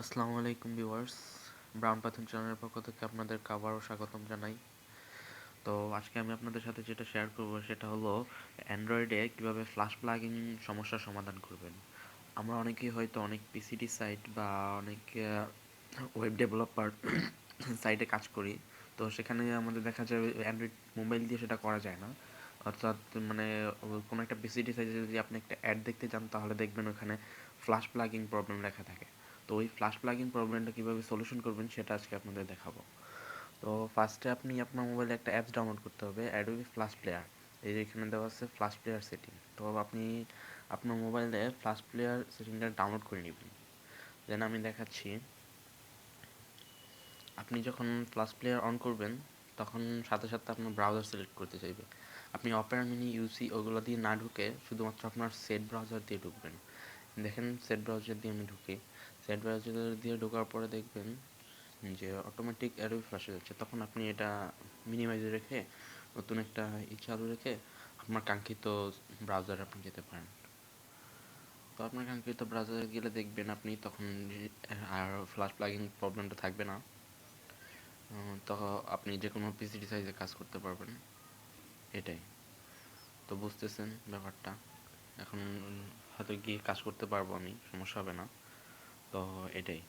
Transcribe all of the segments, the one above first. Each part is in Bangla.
আসসালামু আলাইকুম ভিউয়ার্স, ব্রাউন পাথর চ্যানেলের পক্ষ থেকে আপনাদেরকে আবারও স্বাগতম জানাই। তো আজকে আমি আপনাদের সাথে যেটা শেয়ার করব সেটা হলো অ্যান্ড্রয়েডে কিভাবে ফ্ল্যাশ প্লাগিং সমস্যার সমাধান করবেন। আমরা অনেকেই হয়তো অনেক পিসিডি সাইট বা অনেক ওয়েব ডেভেলপার সাইটে কাজ করি। তো সেখানে আমাদের দেখা যায় অ্যান্ড্রয়েড মোবাইল দিয়ে সেটা করা যায় না। অর্থাৎ মানে কোনো একটা পিসিডি সাইটে যদি আপনি একটা অ্যাড দেখতে চান তাহলে দেখবেন ওখানে ফ্ল্যাশ প্লাগিং প্রবলেম লেখা থাকে। তো ওই ফ্ল্যাশ প্লাগিং প্রবলেমটা কীভাবে সলিউশন করবেন সেটা আজকে আপনাদের দেখাবো। তো ফার্স্টে আপনি আপনার মোবাইলে একটা অ্যাপস ডাউনলোড করতে হবে, অ্যাডোবি ফ্ল্যাশ প্লেয়ার। এই যে এখানে দেওয়া আছে ফ্ল্যাশ প্লেয়ার সেটিং। তো আপনি আপনার মোবাইলে ফ্ল্যাশ প্লেয়ার সেটিংটা ডাউনলোড করে নেবেন। দেন আমি দেখাচ্ছি, আপনি যখন ফ্ল্যাশ প্লেয়ার অন করবেন তখন সাথে সাথে আপনার ব্রাউজার সিলেক্ট করতে চাইবে। আপনি অপেরা মিনি, ইউসি ওগুলো দিয়ে না ঢুকে শুধুমাত্র আপনার সেট ব্রাউজার দিয়ে ঢুকবেন। দেখেন সেট ব্রাউজার দিয়ে আমি ঢুকি। সেট ব্রাউজার দিয়ে ঢোকার পরে দেখবেন যে অটোমেটিক অ্যাডোবি ফ্ল্যাশ হয়ে যাচ্ছে। তখন আপনি এটা মিনিমাইজে রেখে নতুন একটা চালু রেখে আপনার কাঙ্ক্ষিত ব্রাউজারে আপনি যেতে পারেন। তো আপনার কাঙ্ক্ষিত ব্রাউজারে গেলে দেখবেন আপনি তখন আর ফ্ল্যাশ প্লাগিং প্রবলেমটা থাকবে না। তো আপনি যে কোনো পিসিডি সাইজে কাজ করতে পারবেন। এটাই। তো বুঝতেছেন ব্যাপারটা। এখন হয়তো গিয়ে কাজ করতে পারবো আমি, সমস্যা হবে না। তো এটাই।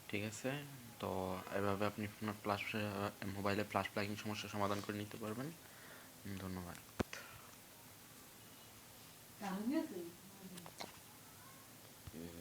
ঠিক আছে। তো এভাবে আপনি আপনার মোবাইলে ফ্ল্যাশ প্লাগিং সমস্যার সমাধান করে নিতে পারবেন। ধন্যবাদ।